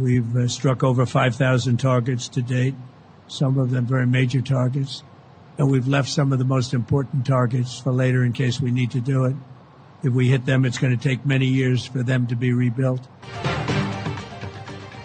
We've struck over 5,000 targets to date, some of them very major targets, and we've left some of the most important targets for later in case we need to do it. If we hit them, it's going to take many years for them to be rebuilt.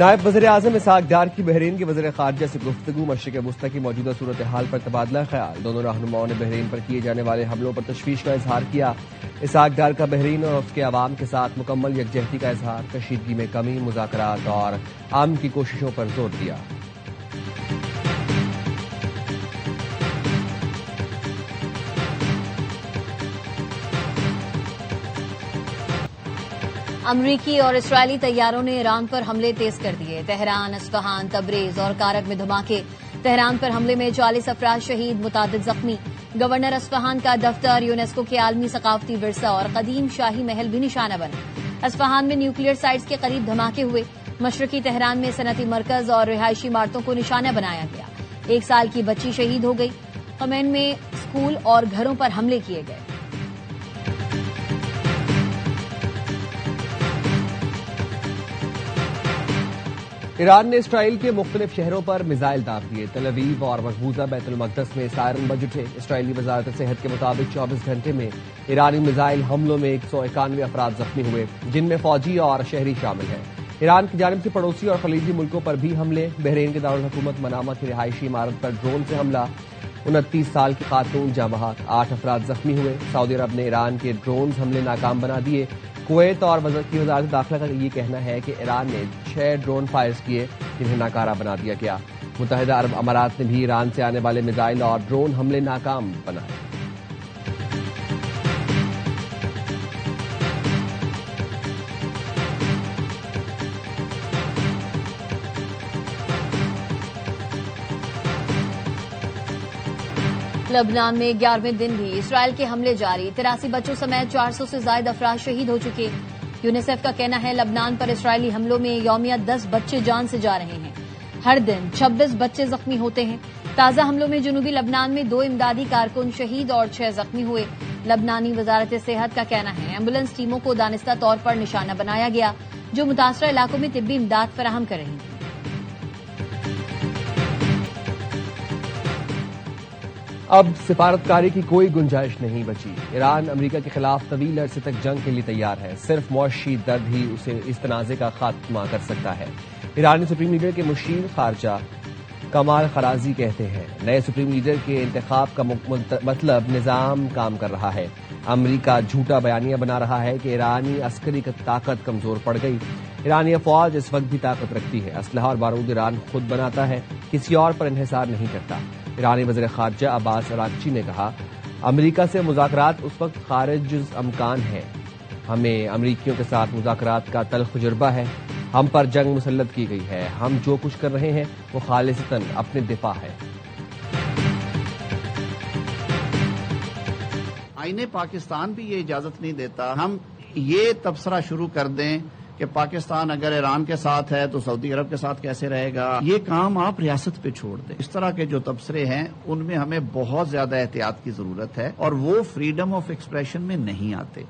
نائب وزیر اعظم اسحاق ڈار کی بحرین کے وزیر خارجہ سے گفتگو، مشرق وسطی کی موجودہ صورتحال پر تبادلہ خیال، دونوں رہنماؤں نے بحرین پر کیے جانے والے حملوں پر تشویش کا اظہار کیا۔ اسحاق ڈار کا بحرین اور اس کے عوام کے ساتھ مکمل یکجہتی کا اظہار، کشیدگی میں کمی، مذاکرات اور امن کی کوششوں پر زور دیا۔ امریکی اور اسرائیلی طیاروں نے ایران پر حملے تیز کر دیے، تہران، اصفہان، تبریز اور کارک میں دھماکے، تہران پر حملے میں 40 افراد شہید، متعدد زخمی، گورنر اصفہان کا دفتر، یونیسکو کے عالمی ثقافتی ورثہ اور قدیم شاہی محل بھی نشانہ بنا۔ اصفہان میں نیوکلیئر سائٹس کے قریب دھماکے ہوئے، مشرقی تہران میں صنعتی مرکز اور رہائشی عمارتوں کو نشانہ بنایا گیا، 1 سال کی بچی شہید ہو گئی، خمین میں اسکول اور گھروں پر حملے کیے گئے۔ ایران نے اسرائیل کے مختلف شہروں پر میزائل داغ دیے، تل ابیب اور مقبوضہ بیت المقدس میں سائرن بج اٹھے۔ اسرائیلی وزارت صحت کے مطابق 24 گھنٹے میں ایرانی میزائل حملوں میں 191 افراد زخمی ہوئے، جن میں فوجی اور شہری شامل ہیں۔ ایران کی جانب سے پڑوسی اور خلیجی ملکوں پر بھی حملے، بحرین کے دارالحکومت منامہ کی رہائشی عمارت پر ڈرون سے حملہ، 29 سال کی خاتون جاں بحق، 8 افراد زخمی ہوئے۔ سعودی عرب نے ایران کے ڈرونز حملے ناکام بنا دیے۔ کویت اور وزارت داخلہ کا یہ کہنا ہے کہ ایران نے 6 ڈرون فائرز کیے جنہیں ناکارہ بنا دیا گیا۔ متحدہ عرب امارات نے بھی ایران سے آنے والے میزائل اور ڈرون حملے ناکام بنائے۔ لبنان میں 11ویں دن بھی اسرائیل کے حملے جاری، 83 بچوں سمیت 400 سے زائد افراد شہید ہو چکے۔ یونیسیف کا کہنا ہے لبنان پر اسرائیلی حملوں میں یومیہ 10 بچے جان سے جا رہے ہیں، ہر دن 26 بچے زخمی ہوتے ہیں۔ تازہ حملوں میں جنوبی لبنان میں 2 امدادی کارکن شہید اور 6 زخمی ہوئے۔ لبنانی وزارت صحت کا کہنا ہے ایمبولینس ٹیموں کو دانستہ طور پر نشانہ بنایا گیا جو متاثرہ علاقوں میں طبی امداد فراہم کر رہی ہیں۔ اب سفارتکاری کی کوئی گنجائش نہیں بچی۔ ایران امریکہ کے خلاف طویل عرصے تک جنگ کے لیے تیار ہے، صرف معاشی درد ہی اسے اس تنازع کا خاتمہ کر سکتا ہے۔ ایرانی سپریم لیڈر کے مشیر خارجہ کمال خرازی کہتے ہیں نئے سپریم لیڈر کے انتخاب کا مطلب نظام کام کر رہا ہے۔ امریکہ جھوٹا بیانیہ بنا رہا ہے کہ ایرانی عسکری طاقت کمزور پڑ گئی۔ ایرانی افواج اس وقت بھی طاقت رکھتی ہے، اسلحہ اور بارود ایران خود بناتا ہے، کسی اور پر انحصار نہیں کرتا۔ ایرانی وزیر خارجہ عباس اراغچی نے کہا امریکہ سے مذاکرات اس وقت خارج امکان ہے، ہمیں امریکیوں کے ساتھ مذاکرات کا تلخ تجربہ ہے، ہم پر جنگ مسلط کی گئی ہے، ہم جو کچھ کر رہے ہیں وہ خالصتاً اپنے دفاع ہے۔ آئین پاکستان بھی یہ اجازت نہیں دیتا ہم یہ تبصرہ شروع کر دیں کہ پاکستان اگر ایران کے ساتھ ہے تو سعودی عرب کے ساتھ کیسے رہے گا۔ یہ کام آپ ریاست پہ چھوڑ دیں۔ اس طرح کے جو تبصرے ہیں ان میں ہمیں بہت زیادہ احتیاط کی ضرورت ہے اور وہ فریڈم آف ایکسپریشن میں نہیں آتے۔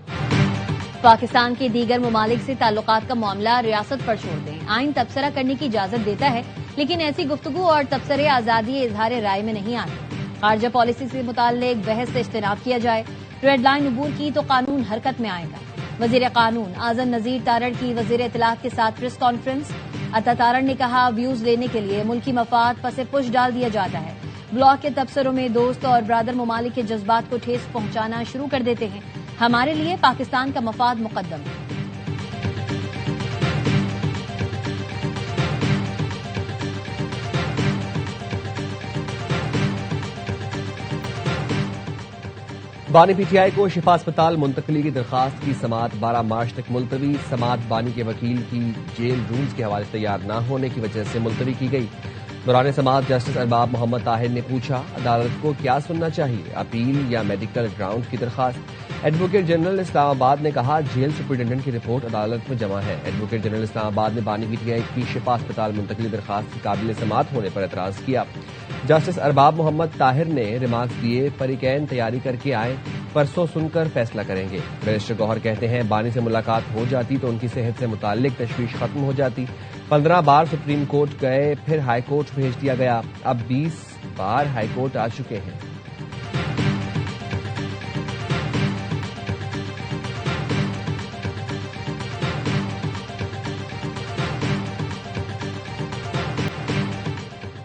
پاکستان کے دیگر ممالک سے تعلقات کا معاملہ ریاست پر چھوڑ دیں۔ آئین تبصرہ کرنے کی اجازت دیتا ہے لیکن ایسی گفتگو اور تبصرے آزادی اظہار رائے میں نہیں آتے۔ خارجہ پالیسی سے متعلق بحث سے اجتناب کیا جائے، ریڈ لائن عبور کی تو قانون حرکت میں آئے گا۔ وزیر قانون اعظم نذیر تارڑ کی وزیر اطلاعات کے ساتھ پریس کانفرنس، عطا تارڑ نے کہا ویوز لینے کے لیے ملکی مفاد پس پش ڈال دیا جاتا ہے، بلاک کے تبصروں میں دوست اور برادر ممالک کے جذبات کو ٹھیس پہنچانا شروع کر دیتے ہیں، ہمارے لیے پاکستان کا مفاد مقدم ہے۔ بانی پی ٹی آئی کو شفا اسپتال منتقلی کی درخواست کی سماعت 12 مارچ تک ملتوی، سماعت بانی کے وکیل کی جیل رولز کے حوالے سے تیار نہ ہونے کی وجہ سے ملتوی کی گئی۔ دوران سماعت جسٹس ارباب محمد طاہر نے پوچھا عدالت کو کیا سننا چاہیے، اپیل یا میڈیکل گراؤنڈ کی درخواست۔ ایڈوکیٹ جنرل اسلام آباد نے کہا جیل سپرنٹینڈنٹ کی رپورٹ عدالت میں جمع ہے۔ ایڈوکیٹ جنرل اسلام آباد نے بانی پی ٹی آئی کی شفا اسپتال منتقلی درخواست کی قابل سماعت ہونے پر اعتراض کیا۔ جسٹس ارباب محمد طاہر نے ریمارکس دیے فریقین تیاری کر کے آئیں، پرسوں سن کر فیصلہ کریں گے۔ بیرسٹر گوہر کہتے ہیں بانی سے ملاقات ہو جاتی تو ان کی صحت سے متعلق تشویش ختم ہو جاتی۔ 15 بار سپریم کورٹ گئے، پھر ہائی کورٹ بھیج دیا گیا، اب 20 بار ہائی کورٹ آ چکے ہیں۔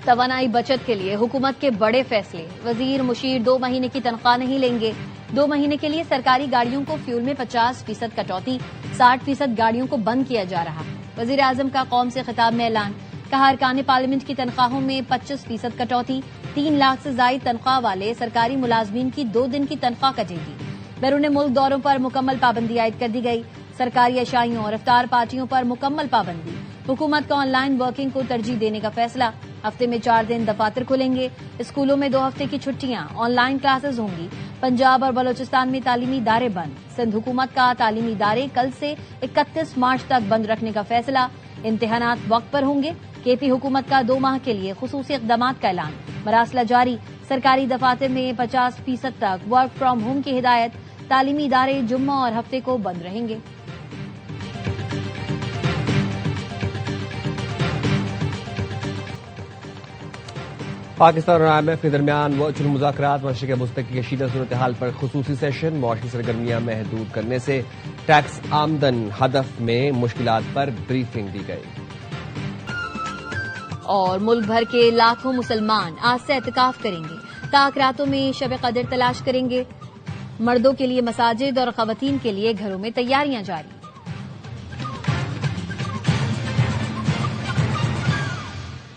توانائی بچت کے لیے حکومت کے بڑے فیصلے، وزیر مشیر 2 مہینے کی تنخواہ نہیں لیں گے، 2 مہینے کے لیے سرکاری گاڑیوں کو فیول میں 50% کٹوتی، 60% گاڑیوں کو بند کیا جا رہا۔ وزیر اعظم کا قوم سے خطاب میں اعلان، کہا ارکان پارلیمنٹ کی تنخواہوں میں 25% کٹوتی، 3 لاکھ سے زائد تنخواہ والے سرکاری ملازمین کی 2 دن کی تنخواہ کٹے گی۔ بیرون ملک دوروں پر مکمل پابندی عائد کر دی گئی، سرکاری اشائیوں اور افطار پارٹیوں پر مکمل پابندی، حکومت کا آن لائن ورکنگ کو ترجیح دینے کا فیصلہ، ہفتے میں 4 دن دفاتر کھلیں گے، اسکولوں میں 2 ہفتے کی چھٹیاں، آن لائن کلاسز ہوں گی، پنجاب اور بلوچستان میں تعلیمی ادارے بند، سندھ حکومت کا تعلیمی ادارے کل سے 31 مارچ تک بند رکھنے کا فیصلہ، امتحانات وقت پر ہوں گے، کے پی حکومت کا 2 ماہ کے لیے خصوصی اقدامات کا اعلان، مراسلہ جاری، سرکاری دفاتر میں 50% تک ورک فرام ہوم کی ہدایت، تعلیمی ادارے جمعہ اور ہفتے کو بند رہیں گے۔ پاکستان اور IMF کے درمیان ورچوئل مذاکرات، مشرق وسطی کی کشیدہ صورتحال پر خصوصی سیشن، معاشی سرگرمیاں محدود کرنے سے ٹیکس آمدن ہدف میں مشکلات پر بریفنگ دی گئی۔ اور ملک بھر کے لاکھوں مسلمان آج سے اعتکاف کریں گے، تاک راتوں میں شب قدر تلاش کریں گے، مردوں کے لیے مساجد اور خواتین کے لیے گھروں میں تیاریاں جاری۔